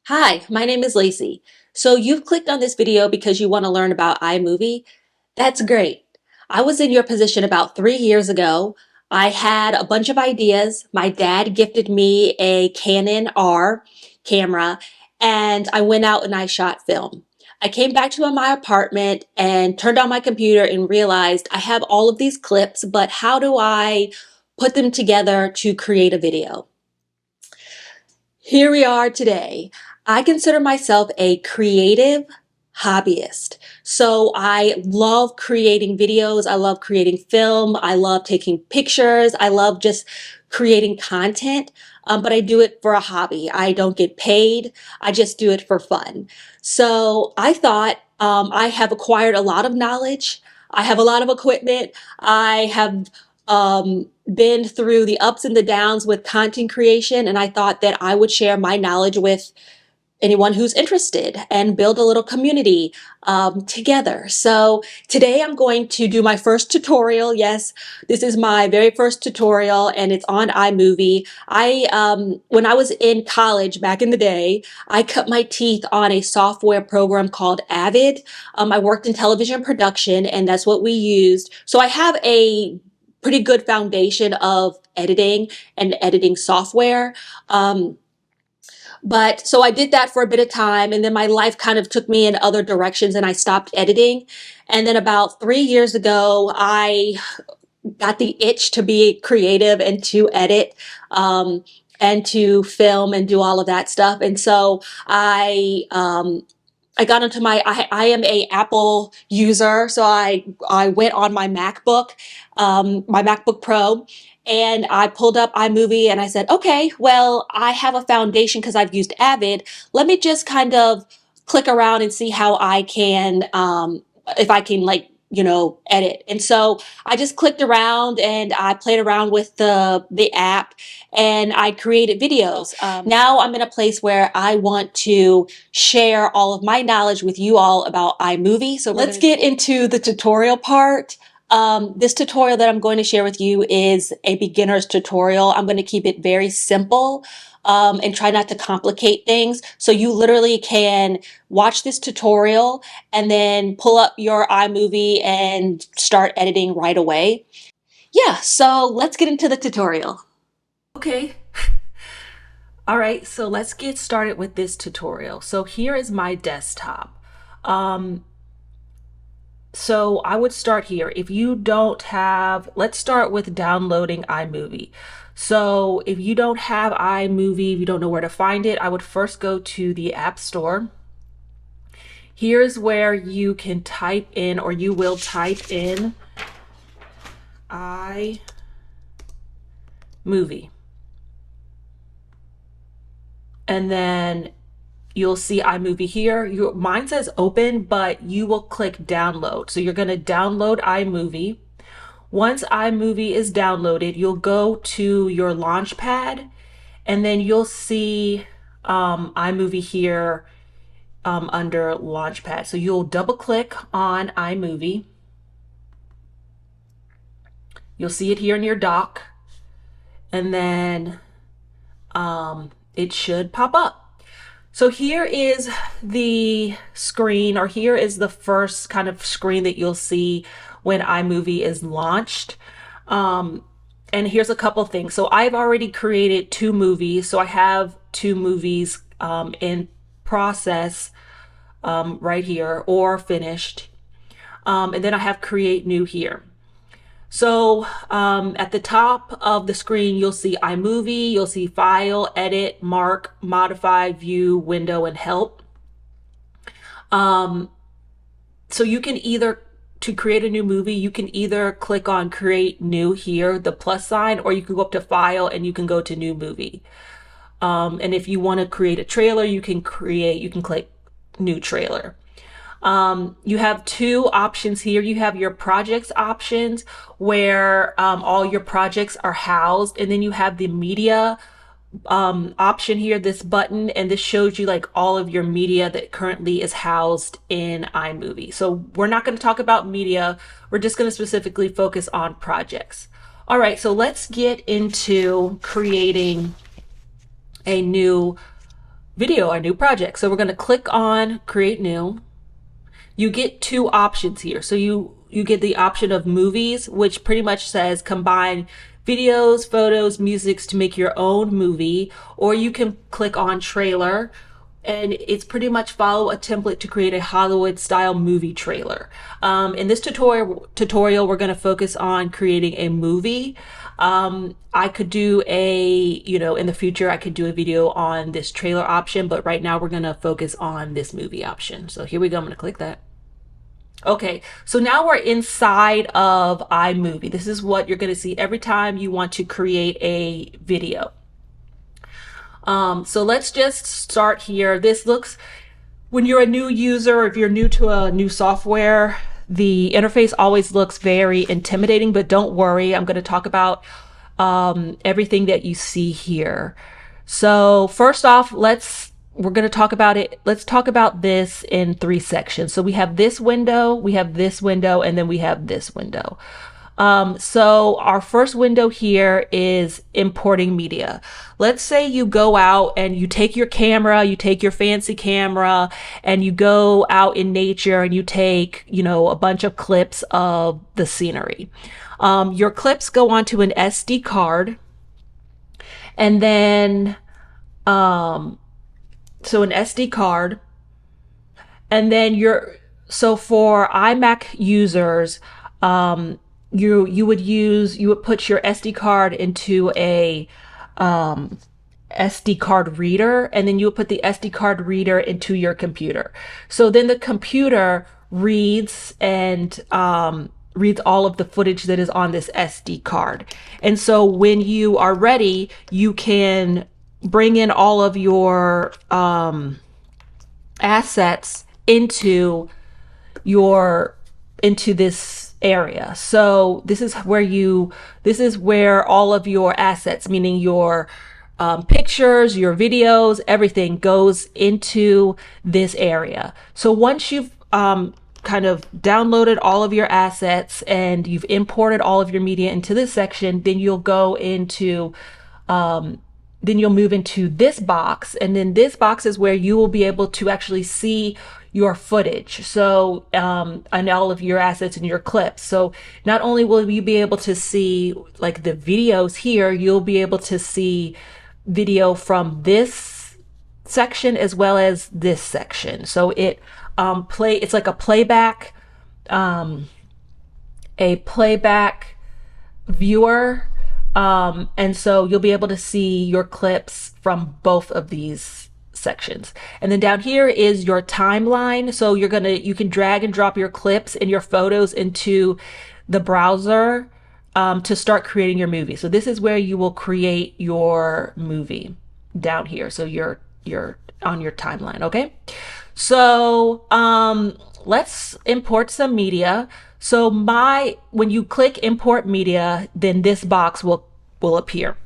Hi, my name is Lacey. So you've clicked on this video because you want to learn about iMovie. That's great. I was in your position about 3 years ago. I had a bunch of ideas. My dad gifted me a Canon R camera and I went out and I shot film. I came back to my apartment and turned on my computer and realized I have all of these clips, but how do I put them together to create a video? Here we are today. I consider myself a creative hobbyist. So I love creating videos. I love creating film. I love taking pictures. I love just creating content, but I do it for a hobby. I don't get paid. I just do it for fun. So I thought I have acquired a lot of knowledge. I have a lot of equipment. I have been through the ups and the downs with content creation, and I thought that I would share my knowledge with anyone who's interested and build a little community together. So today I'm going to do my first tutorial. Yes, this is my very first tutorial and it's on iMovie. When I was in college back in the day, I cut my teeth on a software program called Avid. I worked in television production and that's what we used. So I have a pretty good foundation of editing and editing software. But so I did that for a bit of time and then my life kind of took me in other directions and I stopped editing. And then about 3 years ago, I got the itch to be creative and to edit, and to film and do all of that stuff. And so I got into I am a Apple user, so I went on my MacBook Pro, and I pulled up iMovie and I said, okay, well, I have a foundation because I've used Avid. Let me just kind of click around and see how I can, if I can edit. And so I just clicked around and I played around with the app and I created videos. Now I'm in a place where I want to share all of my knowledge with you all about iMovie. So let's get into the tutorial part. This tutorial that I'm going to share with you is a beginner's tutorial. I'm going to keep it very simple and try not to complicate things. So you literally can watch this tutorial and then pull up your iMovie and start editing right away. Yeah, so let's get into the tutorial. Okay. All right, so let's get started with this tutorial. So here is my desktop. So I would start here. If you don't have, let's start with downloading iMovie. So if you don't have iMovie, if you don't know where to find it, I would first go to the App Store. Here's where you can type in, or you will type in iMovie. And then you'll see iMovie here. Mine says open, but you will click download. So you're going to download iMovie. Once iMovie is downloaded, you'll go to your Launchpad and then you'll see iMovie here under Launchpad. So you'll double click on iMovie. You'll see it here in your dock and then it should pop up. So here is the screen, or here is the first kind of screen that you'll see when iMovie is launched. And here's a couple things. So I've already created 2 movies. So I have 2 movies in process right here, or finished. And then I have create new here. So at the top of the screen, you'll see iMovie, you'll see File, Edit, Mark, Modify, View, Window, and Help. So you can either, to create a new movie, you can either click on Create New here, the plus sign, or you can go up to File and you can go to New Movie. And if you want to create a trailer, you can click New Trailer. You have 2 options here. You have your projects options where all your projects are housed, and then you have the media option here, this button, and this shows you like all of your media that currently is housed in iMovie. So we're not going to talk about media. We're just going to specifically focus on projects. All right, so let's get into creating a new video, our new project. So we're going to click on create new. You get two options here. So you get the option of movies, which pretty much says combine videos, photos, musics to make your own movie, or you can click on trailer, and it's pretty much follow a template to create a Hollywood style movie trailer. In this tutorial, we're going to focus on creating a movie. I could do in the future, I could do a video on this trailer option, but right now we're going to focus on this movie option. So here we go. I'm going to click that. Okay, so now we're inside of iMovie. This is what you're going to see every time you want to create a video. So let's just start here. This looks, when you're a new user, if you're new to a new software, the interface always looks very intimidating, but don't worry. I'm going to talk about everything that you see here. So first off, we're going to talk about it. Let's talk about this in three sections. So we have this window, we have this window, and then we have this window. So our first window here is importing media. Let's say you go out and you take your camera, you take your fancy camera, and you go out in nature and you take, a bunch of clips of the scenery. Your clips go onto an SD card, and then, so an SD card, and then so for iMac users, you would put your SD card into a SD card reader, and then you would put the SD card reader into your computer. So then the computer reads and reads all of the footage that is on this SD card. And so when you are ready, you can bring in all of your assets into this area. So this is where all of your assets, meaning your pictures, your videos, everything goes into this area. So once you've kind of downloaded all of your assets and you've imported all of your media into this section, then you'll move into this box, and then this box is where you will be able to actually see your footage. So, and all of your assets and your clips. So not only will you be able to see like the videos here, you'll be able to see video from this section as well as this section. So it's like a playback viewer. And so you'll be able to see your clips from both of these sections. And then down here is your timeline. So you can drag and drop your clips and your photos into the browser to start creating your movie. So this is where you will create your movie down here. So you're on your timeline. Okay. So let's import some media. So when you click import media, then this box will appear.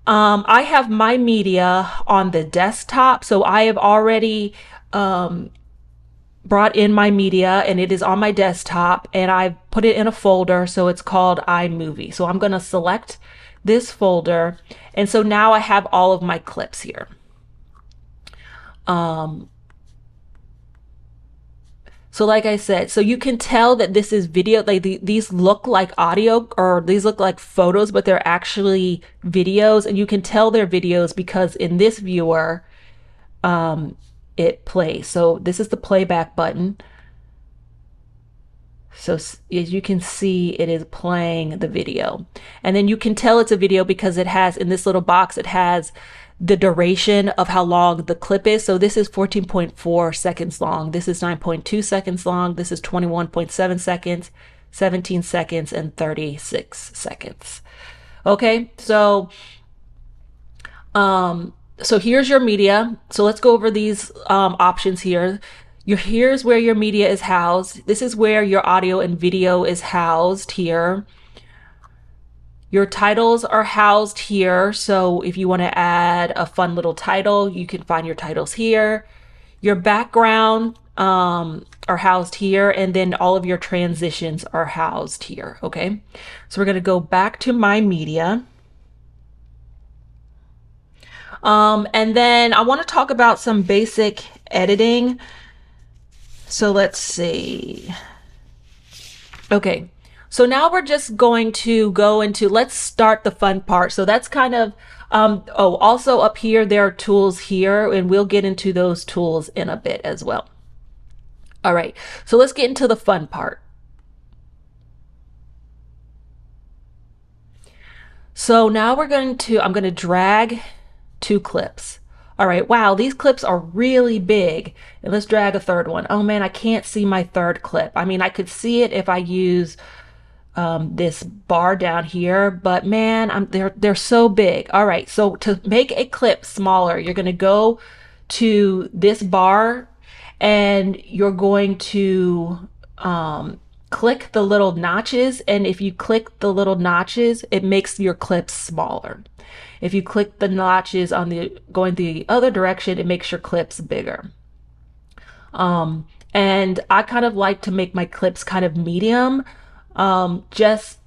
I have my media on the desktop, so I have already brought in my media, and it is on my desktop, and I've put it in a folder, so it's called iMovie. So I'm going to select this folder, and so now I have all of my clips here. So like I said, so you can tell that this is video, like these look like audio, or these look like photos, but they're actually videos, and you can tell they're videos because in this viewer, it plays. So this is the playback button. So as you can see, it is playing the video. And then you can tell it's a video because it has, in this little box, it has the duration of how long the clip is. So this is 14.4 seconds long. This is 9.2 seconds long. This is 21.7 seconds, 17 seconds, and 36 seconds. Okay, so here's your media. So let's go over these options here. Here's where your media is housed. This is where your audio and video is housed here. Your titles are housed here. So if you want to add a fun little title, you can find your titles here. Your background are housed here, and then all of your transitions are housed here. Okay, so we're going to go back to my media. And then I want to talk about some basic editing. So let's see. Okay, so now we're just going to go into, let's start the fun part. So that's kind of, oh, also up here, there are tools here, and we'll get into those tools in a bit as well. All right, so let's get into the fun part. So now I'm going to drag 2 clips. All right, wow, these clips are really big. And let's drag a third one. Oh man, I can't see my third clip. I mean, I could see it if I use this bar down here, but man, they're so big. All right, so to make a clip smaller, you're gonna go to this bar and you're going to click the little notches. And if you click the little notches, it makes your clips smaller. If you click the notches on the going the other direction, it makes your clips bigger. And I kind of like to make my clips kind of medium, just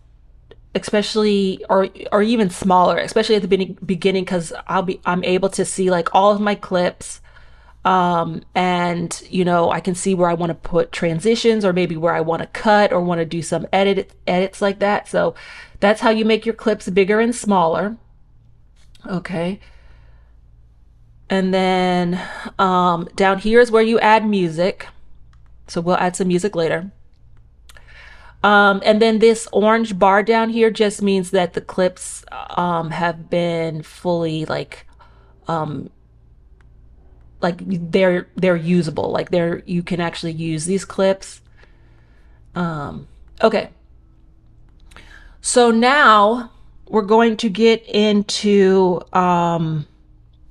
especially or even smaller, especially at the beginning, because I'm able to see like all of my clips. And you know, I can see where I want to put transitions, or maybe where I want to cut or want to do some edits like that. So that's how you make your clips bigger and smaller. Okay. And then down here is where you add music. So we'll add some music later. And then this orange bar down here just means that the clips have been fully like they're usable, like you can actually use these clips. Okay, so now we're going to get into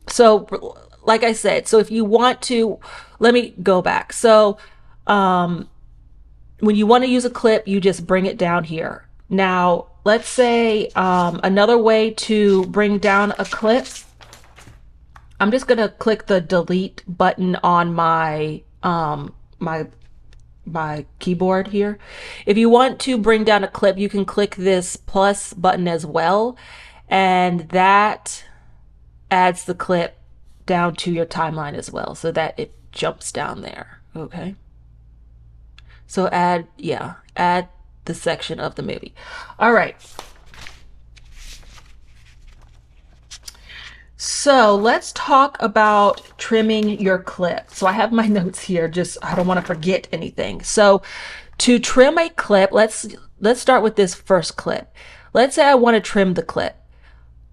so like I said, so if you want to, let me go back. So when you want to use a clip, you just bring it down here. Now let's say another way to bring down a clip, I'm just gonna click the delete button on my my keyboard here. If you want to bring down a clip, you can click this plus button as well, and that adds the clip down to your timeline as well, so that it jumps down there. Okay, so add the section of the movie. All right, so let's talk about trimming your clip. So I have my notes here, just I don't want to forget anything. So to trim a clip, let's start with this first clip. Let's say I want to trim the clip.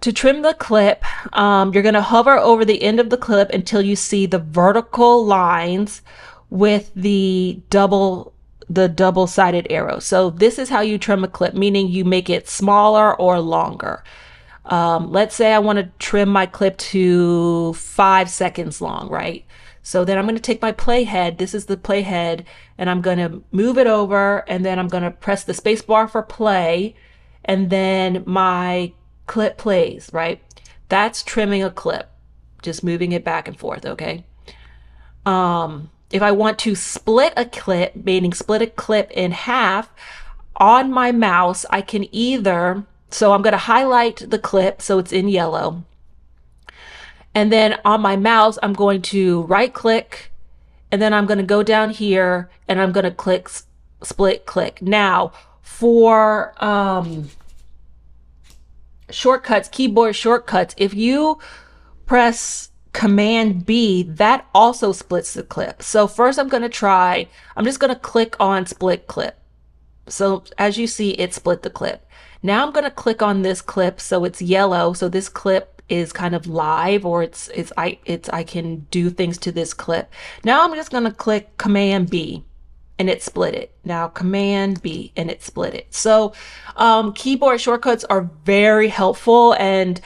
To trim the clip, you're going to hover over the end of the clip until you see the vertical lines with the double-sided arrow. So this is how you trim a clip, meaning you make it smaller or longer. Let's say I want to trim my clip to 5 seconds long, right? So then I'm going to take my playhead. This is the playhead, and I'm going to move it over, and then I'm going to press the space bar for play, and then my clip plays, right? That's trimming a clip, just moving it back and forth, okay? If I want to split a clip, meaning split a clip in half, on my mouse, I can either, so I'm going to highlight the clip so it's in yellow. And then on my mouse, I'm going to right click, and then I'm going to go down here and I'm going to click split click. Now for shortcuts, keyboard shortcuts, if you press Command B, that also splits the clip. So first I'm just going to click on split clip. So as you see, it split the clip. Now I'm going to click on this clip so it's yellow. So this clip is kind of live, or I can do things to this clip. Now I'm just going to click Command B and it split it. Now Command B and it split it. So keyboard shortcuts are very helpful, and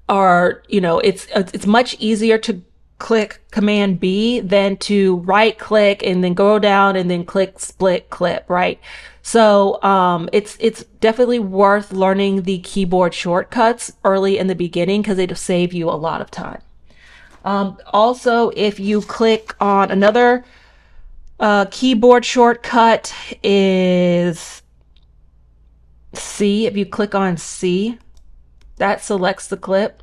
it's much easier to click Command B than to right click and then go down and then click split clip, right? So it's definitely worth learning the keyboard shortcuts early in the beginning, because it'll save you a lot of time. Also, if you click on another keyboard shortcut is C. If you click on C, That selects the clip.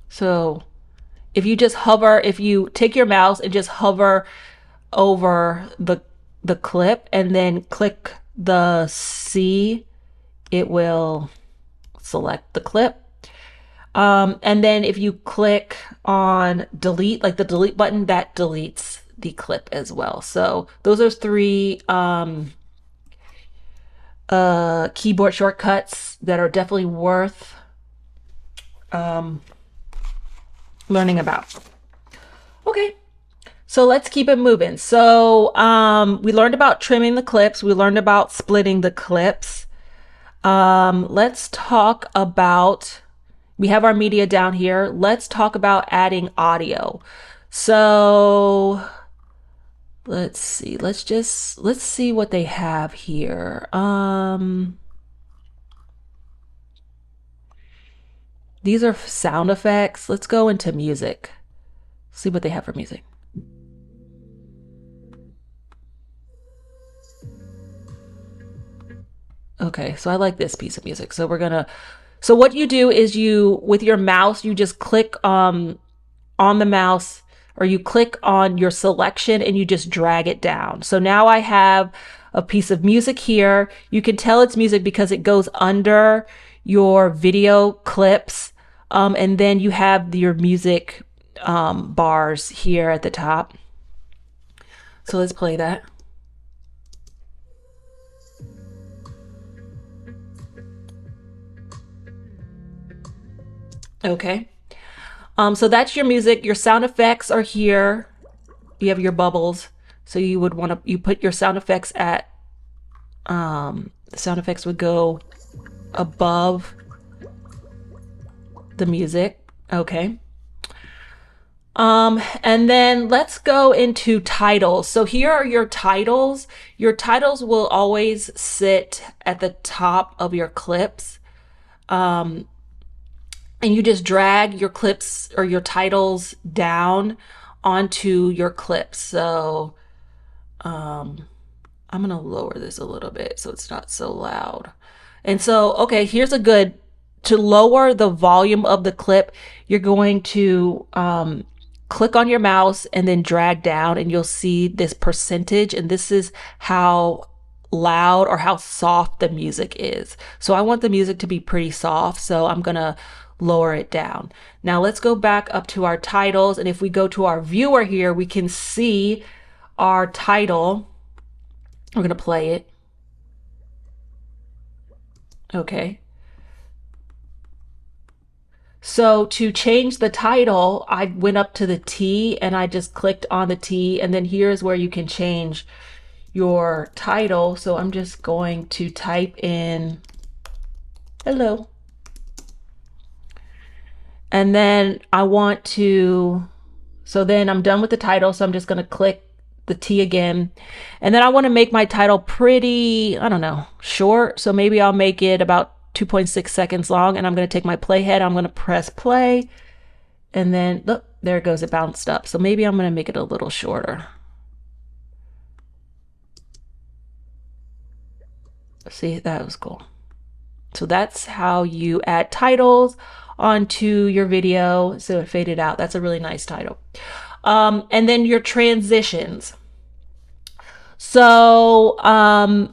So if you take your mouse and just hover over the clip and then click the C, it will select the clip. And then if you click on delete, like the delete button, that deletes the clip as well. So those are three keyboard shortcuts that are definitely worth learning about. Okay, so let's keep it moving. So we learned about trimming the clips. We learned about splitting the clips. Let's talk about, we have our media down here. Let's talk about adding audio. So let's see, let's see what they have here. These are sound effects. Let's go into music. See what they have for music. Okay, so I like this piece of music. So so what you do is with your mouse, you just click on the mouse, or you click on your selection and you just drag it down. So now I have a piece of music here. You can tell it's music because it goes under your video clips. And then you have your music bars here at the top. So let's play that. Okay. So that's your music. Your sound effects are here. You have your bubbles. So you would want to, you put your sound effects at, the sound effects would go above the music. Okay. And then let's go into titles. So here are your titles. Your titles will always sit at the top of your clips. And you just drag your clips or your titles down onto your clips. So I'm going to lower this a little bit so it's not so loud. And so, okay, here's a good, to lower the volume of the clip, you're going to click on your mouse and then drag down, and you'll see this percentage, and this is how loud or how soft the music is. So I want the music to be pretty soft, so I'm gonna lower it down. Now let's go back up to our titles, and if we go to our viewer here, we can see our title. We're gonna play it. Okay. So to change the title, I went up to the T and I just clicked on the T, and then here's where you can change your title. So I'm just going to type in hello. And then I want to, so then I'm done with the title. So I'm just going to click the T again. And then I want to make my title pretty, I don't know, short. So maybe I'll make it about 2.6 seconds long, and I'm going to take my playhead. I'm going to press play, and then look, there it goes. It bounced up. So maybe I'm going to make it a little shorter. See, that was cool. So that's how you add titles onto your video. So it faded out. That's a really nice title. And then your transitions. So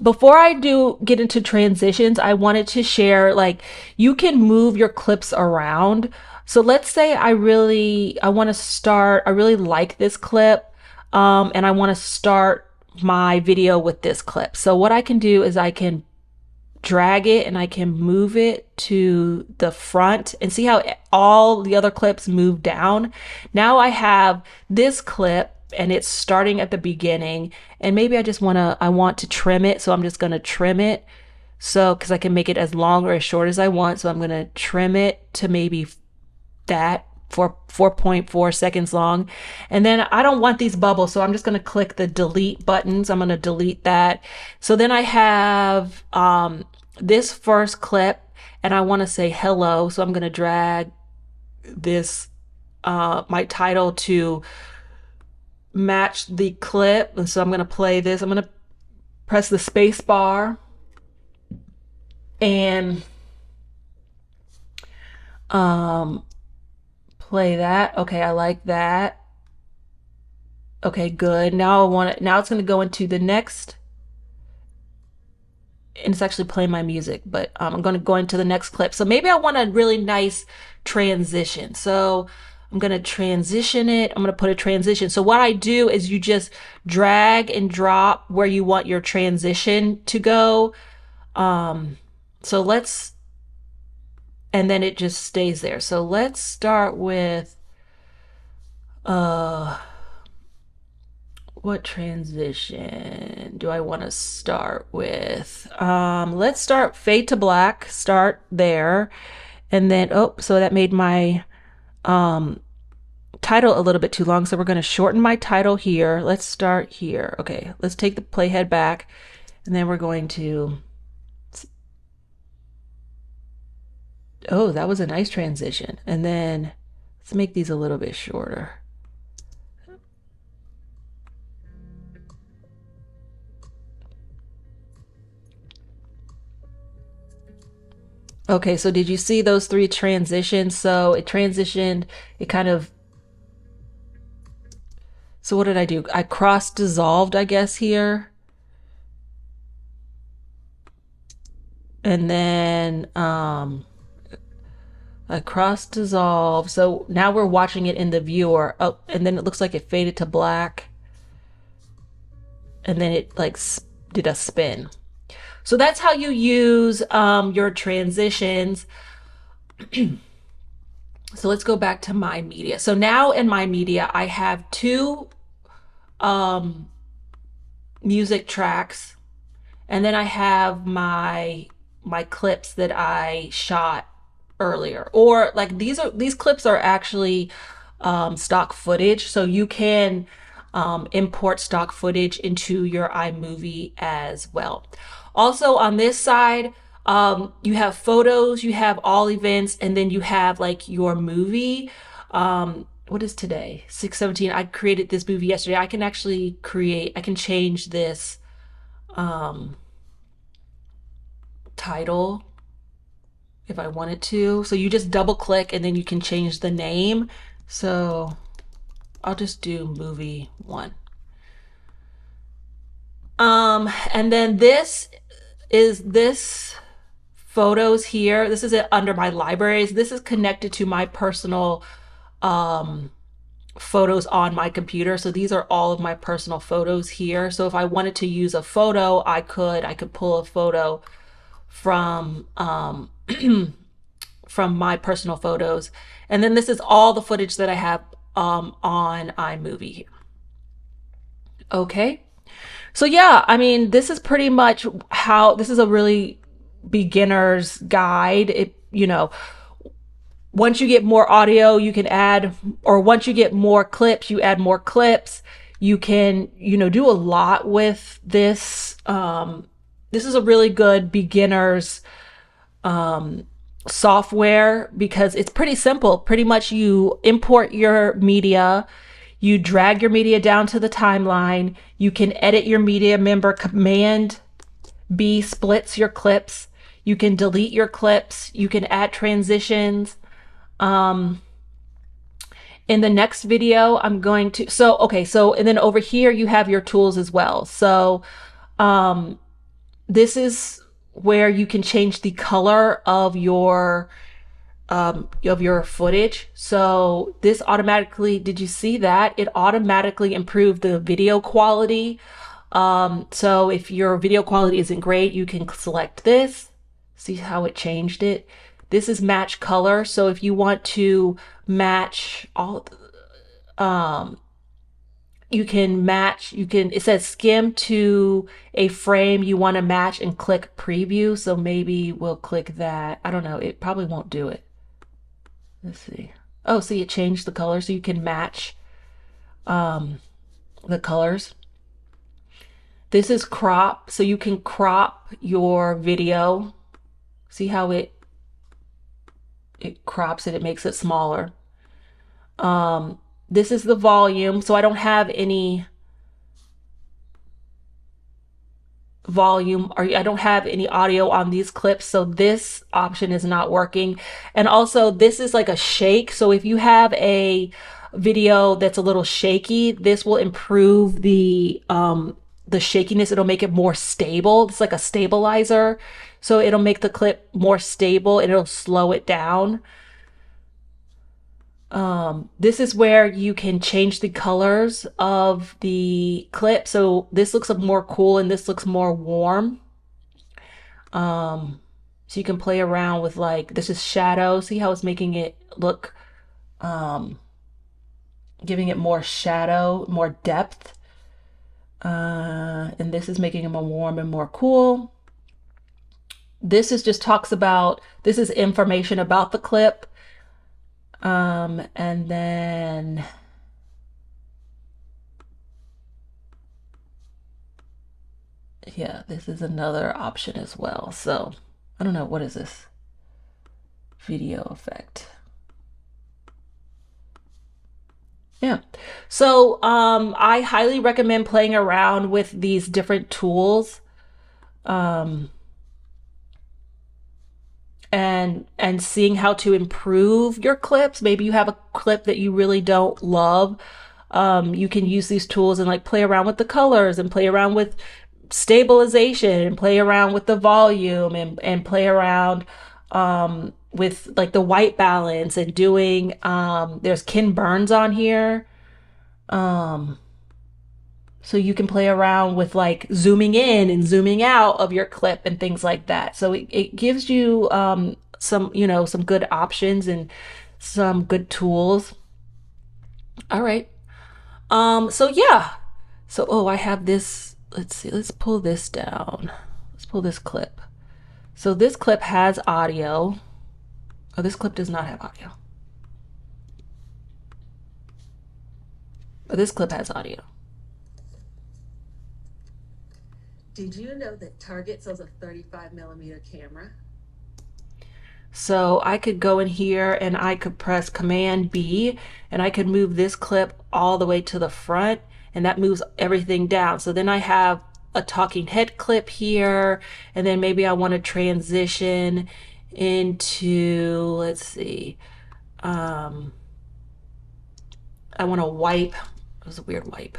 before I do get into transitions, I wanted to share, like, you can move your clips around. So let's say I really like this clip, and I want to start my video with this clip. So what I can do is I can drag it and I can move it to the front, and see how all the other clips move down. Now I have this clip and it's starting at the beginning, and maybe I want to trim it. So I'm just going to trim it. So, cause I can make it as long or as short as I want. So I'm going to trim it to maybe that for 4.4 seconds long. And then I don't want these bubbles. So I'm just going to click the delete buttons. I'm going to delete that. So then I have, this first clip, and I want to say hello. So I'm going to drag this, my title to match the clip. And so I'm going to play this. I'm going to press the space bar, and um, play that. Okay, I like that. Okay, good. Now I want it. Now it's going to go into the next, and it's actually playing my music, but I'm going to go into the next clip. So maybe I want a really nice transition. So I'm going to transition it. I'm going to put a transition. So what I do is you just drag and drop where you want your transition to go. So let's, and then it just stays there. So let's start with, what transition do I want to start with? Let's start fade to black, start there. And then, oh, so that made my title a little bit too long. So we're going to shorten my title here. Let's start here. Okay, let's take the playhead back. And then we're going to, oh, that was a nice transition. And then let's make these a little bit shorter. Okay, so did you see those three transitions? So it transitioned, it kind of, so what did I do? I cross dissolved, I guess, here. And then I cross dissolve. So now we're watching it in the viewer. Oh, and then it looks like it faded to black. And then it like did a spin. So that's how you use your transitions. So let's go back to my media. So now in my media, I have two music tracks, and then I have my clips that I shot earlier. Or like these clips are actually stock footage, so you can import stock footage into your iMovie as well. Also on this side, you have photos, you have all events, and then you have like your movie. What is today? 6/17. I created this movie yesterday. I can actually I can change this title if I wanted to. So you just double click and then you can change the name. So I'll just do movie 1. And then this photos here. This is it under my libraries. This is connected to my personal photos on my computer. So these are all of my personal photos here. So if I wanted to use a photo, I could pull a photo from from my personal photos. And then this is all the footage that I have on iMovie. Okay. So yeah, I mean, this is pretty much how, this is a really beginner's guide. Once you get more audio, you can add, or once you get more clips, you add more clips. You can, do a lot with this. This is a really good beginner's software because it's pretty simple. Pretty much you import your media, you drag your media down to the timeline, you can edit your media. Remember, Command B splits your clips. You can delete your clips, you can add transitions. In the next video, I'm going to, and then over here you have your tools as well. So this is where you can change the color of your footage. So this automatically, did you see that? It automatically improved the video quality. So if your video quality isn't great, you can select this. See how it changed it? This is match color. So if you want to match all, it says skim to a frame you want to match and click preview. So maybe we'll click that. I don't know. It probably won't do it. Let's see. Oh, see, it changed the color so you can match the colors. This is crop. So you can crop your video. See how it crops it, it makes it smaller. This is the volume. So I don't have any volume, or I don't have any audio on these clips, so this option is not working. And also this is like a shake, so if you have a video that's a little shaky, this will improve the shakiness. It'll make it more stable. It's like a stabilizer, so it'll make the clip more stable and it'll slow it down. This is where you can change the colors of the clip. So this looks more cool and this looks more warm. So you can play around with, like, this is shadow. See how it's making it look, giving it more shadow, more depth. And this is making it more warm and more cool. This is just talks about, this is information about the clip. And then yeah, this is another option as well. So I don't know, what is this? Video effect. Yeah. So I highly recommend playing around with these different tools. And seeing how to improve your clips. Maybe you have a clip that you really don't love. You can use these tools and like play around with the colors and play around with stabilization and play around with the volume and play around with like the white balance and doing there's Ken Burns on here. So you can play around with like zooming in and zooming out of your clip and things like that. So it gives you some, you know, some good options and some good tools. All right. So yeah. So, oh, I have this. Let's see. Let's pull this down. Let's pull this clip. So this clip has audio. Oh, this clip does not have audio. But this clip has audio. Did you know that Target sells a 35mm camera? So I could go in here and I could press Command B and I could move this clip all the way to the front, and that moves everything down. So then I have a talking head clip here, and then maybe I want to transition into, let's see, I want to wipe. It was a weird wipe.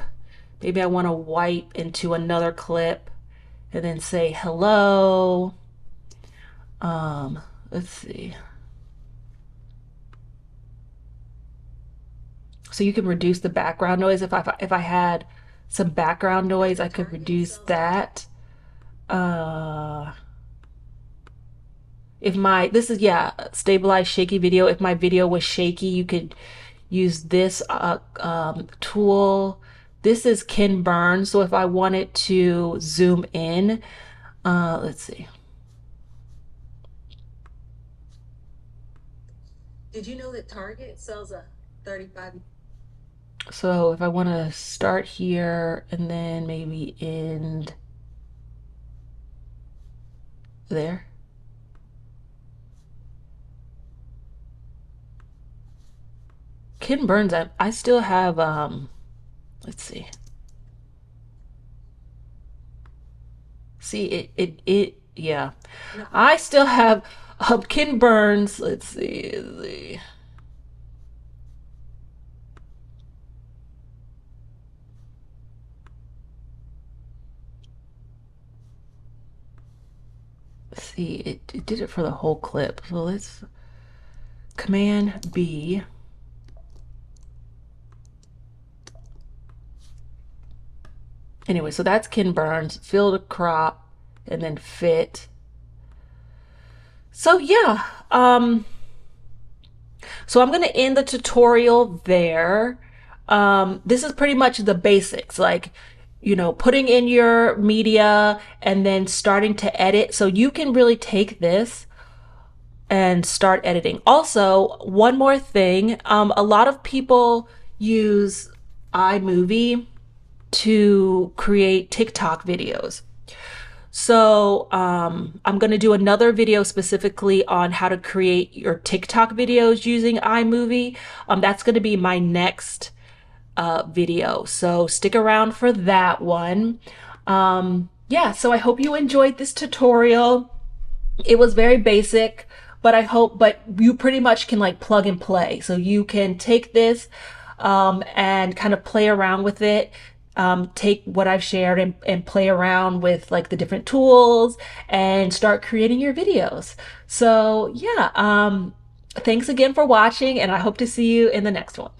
Maybe I want to wipe into another clip and then say hello. Let's see. So you can reduce the background noise. If I had some background noise, I could reduce that. If my, this is, yeah, stabilized shaky video. If my video was shaky, you could use this tool. This is Ken Burns. So if I wanted to zoom in, let's see. Did you know that Target sells a 35? So if I want to start here and then maybe end there. Ken Burns, I still have, let's see. See, yeah. No. I still have Ken Burns, let's see. See, it did it for the whole clip. So let's Command B. Anyway, so that's Ken Burns. Fill to crop and then fit. So yeah, so I'm gonna end the tutorial there. This is pretty much the basics, like, you know, putting in your media and then starting to edit. So you can really take this and start editing. Also, one more thing, a lot of people use iMovie to create TikTok videos. So I'm going to do another video specifically on how to create your TikTok videos using iMovie. That's going to be my next video. So stick around for that one. yeah, so I hope you enjoyed this tutorial. It was very basic, but but you pretty much can like plug and play. So you can take this and kind of play around with it. Take what I've shared and play around with like the different tools and start creating your videos. So yeah, thanks again for watching, and I hope to see you in the next one.